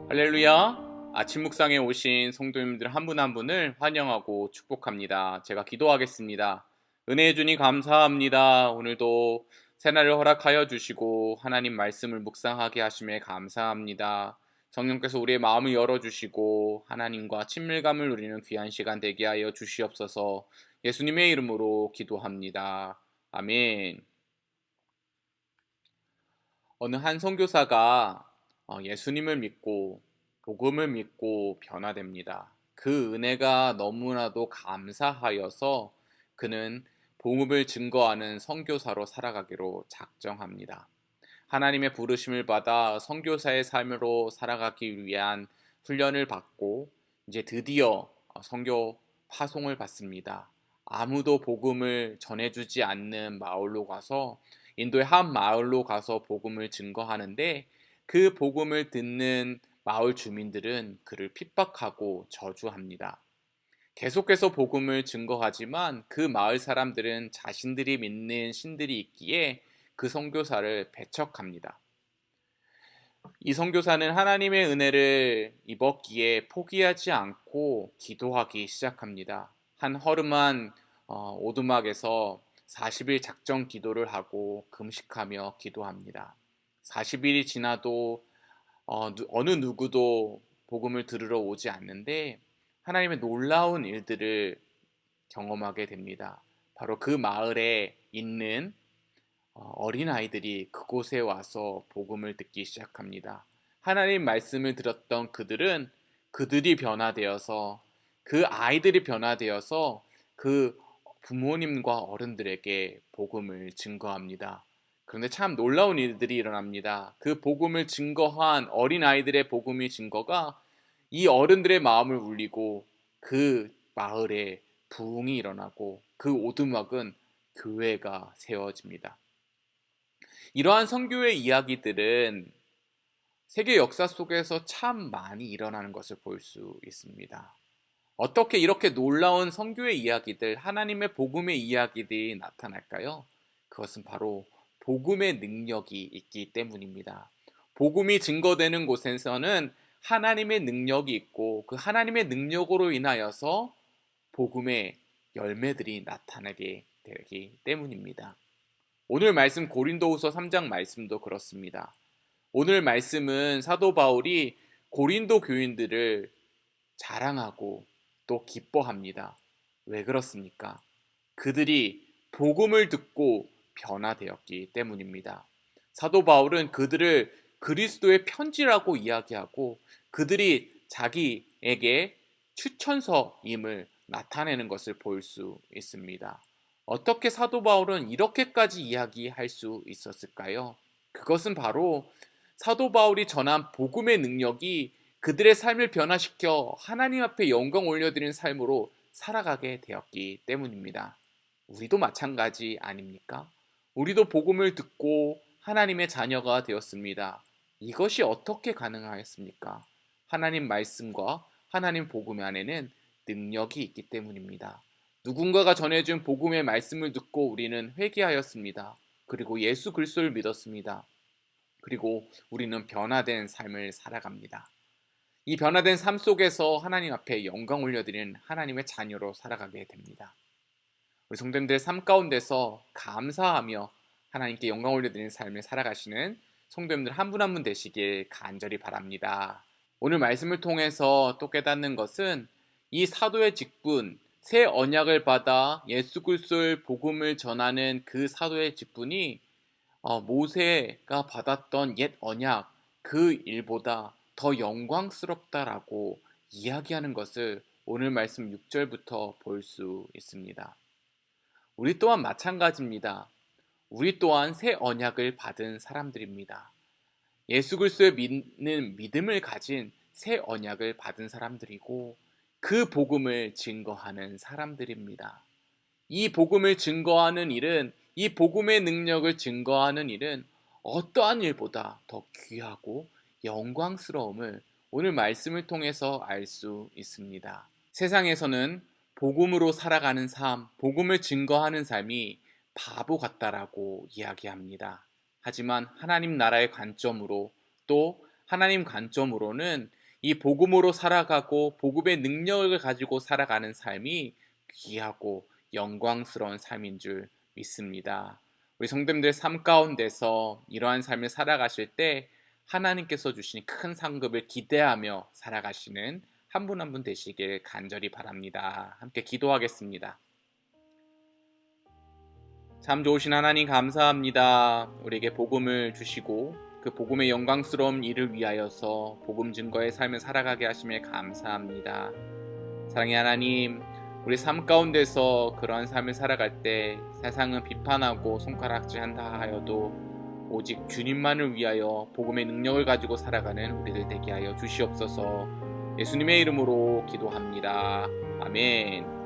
할렐루야! 아침 묵상에 오신 성도님들 한 분 한 분을 환영하고 축복합니다. 제가 기도하겠습니다. 은혜해 주니 감사합니다. 오늘도 새날을 허락하여 주시고 하나님 말씀을 묵상하게 하심에 감사합니다. 성령께서 우리의 마음을 열어주시고 하나님과 친밀감을 누리는 귀한 시간 되게 하여 주시옵소서. 예수님의 이름으로 기도합니다. 아멘. 어느 한 선교사가 예수님을 믿고 복음을 믿고 변화됩니다. 그 은혜가 너무나도 감사하여서 그는 복음을 증거하는 선교사로 살아가기로 작정합니다. 하나님의 부르심을 받아 선교사의 삶으로 살아가기 위한 훈련을 받고 이제 드디어 선교 파송을 받습니다. 아무도 복음을 전해주지 않는 마을로 가서 인도의 한 마을로 가서 복음을 증거하는데 그 복음을 듣는 마을 주민들은 그를 핍박하고 저주합니다. 계속해서 복음을 증거하지만 그 마을 사람들은 자신들이 믿는 신들이 있기에 그 선교사를 배척합니다. 이 선교사는 하나님의 은혜를 입었기에 포기하지 않고 기도하기 시작합니다. 한 허름한 오두막에서 40일 작정 기도를 하고 금식하며 기도합니다. 40일이 지나도 어느 누구도 복음을 들으러 오지 않는데 하나님의 놀라운 일들을 경험하게 됩니다. 바로 그 마을에 있는 어린아이들이 그곳에 와서 복음을 듣기 시작합니다. 하나님 말씀을 들었던 그들은 그들이 변화되어서 그 아이들이 변화되어서 그 부모님과 어른들에게 복음을 증거합니다. 그런데 참 놀라운 일들이 일어납니다. 그 복음을 증거한 어린아이들의 복음의 증거가 이 어른들의 마음을 울리고 그 마을에 부흥이 일어나고 그 오두막은 교회가 세워집니다. 이러한 선교의 이야기들은 세계 역사 속에서 참 많이 일어나는 것을 볼 수 있습니다. 어떻게 이렇게 놀라운 선교의 이야기들, 하나님의 복음의 이야기들이 나타날까요? 그것은 바로 복음의 능력이 있기 때문입니다. 복음이 증거되는 곳에서는 하나님의 능력이 있고 그 하나님의 능력으로 인하여서 복음의 열매들이 나타나게 되기 때문입니다. 오늘 말씀 고린도후서 3장 말씀도 그렇습니다. 오늘 말씀은 사도 바울이 고린도 교인들을 자랑하고 또 기뻐합니다. 왜 그렇습니까? 그들이 복음을 듣고 변화되었기 때문입니다. 사도 바울은 그들을 그리스도의 편지라고 이야기하고 그들이 자기에게 추천서임을 나타내는 것을 볼 수 있습니다. 어떻게 사도 바울은 이렇게까지 이야기할 수 있었을까요? 그것은 바로 사도 바울이 전한 복음의 능력이 그들의 삶을 변화시켜 하나님 앞에 영광 올려드리는 삶으로 살아가게 되었기 때문입니다. 우리도 마찬가지 아닙니까? 우리도 복음을 듣고 하나님의 자녀가 되었습니다. 이것이 어떻게 가능하였습니까? 하나님 말씀과 하나님 복음 안에는 능력이 있기 때문입니다. 누군가가 전해준 복음의 말씀을 듣고 우리는 회개하였습니다. 그리고 예수 그리스도를 믿었습니다. 그리고 우리는 변화된 삶을 살아갑니다. 이 변화된 삶 속에서 하나님 앞에 영광 올려드리는 하나님의 자녀로 살아가게 됩니다. 우리 성도님들의 삶 가운데서 감사하며 하나님께 영광 올려드리는 삶을 살아가시는 성도님들 한 분 한 분 되시길 간절히 바랍니다. 오늘 말씀을 통해서 또 깨닫는 것은 이 사도의 직분, 새 언약을 받아 예수 그리스도의 복음을 전하는 그 사도의 직분이 모세가 받았던 옛 언약 그 일보다 더 영광스럽다라고 이야기하는 것을 오늘 말씀 6절부터 볼 수 있습니다. 우리 또한 마찬가지입니다. 우리 또한 새 언약을 받은 사람들입니다. 예수 그리스도에 믿는 믿음을 가진 새 언약을 받은 사람들이고 그 복음을 증거하는 사람들입니다. 이 복음을 증거하는 일은 이 복음의 능력을 증거하는 일은 어떠한 일보다 더 귀하고 영광스러움을 오늘 말씀을 통해서 알 수 있습니다. 세상에서는 복음으로 살아가는 삶, 복음을 증거하는 삶이 바보 같다라고 이야기합니다. 하지만 하나님 나라의 관점으로 또 하나님 관점으로는 이 복음으로 살아가고 복음의 능력을 가지고 살아가는 삶이 귀하고 영광스러운 삶인 줄 믿습니다. 우리 성도님들 삶 가운데서 이러한 삶을 살아가실 때 하나님께서 주신 큰 상급을 기대하며 살아가시는 한 분 한 분 되시길 간절히 바랍니다. 함께 기도하겠습니다. 참 좋으신 하나님 감사합니다. 우리에게 복음을 주시고 그 복음의 영광스러운 일을 위하여서 복음 증거의 삶을 살아가게 하심에 감사합니다. 사랑의 하나님, 우리 삶 가운데서 그러한 삶을 살아갈 때 세상은 비판하고 손가락질한다 하여도 오직 주님만을 위하여 복음의 능력을 가지고 살아가는 우리들 되게 하여 주시옵소서. 예수님의 이름으로 기도합니다. 아멘.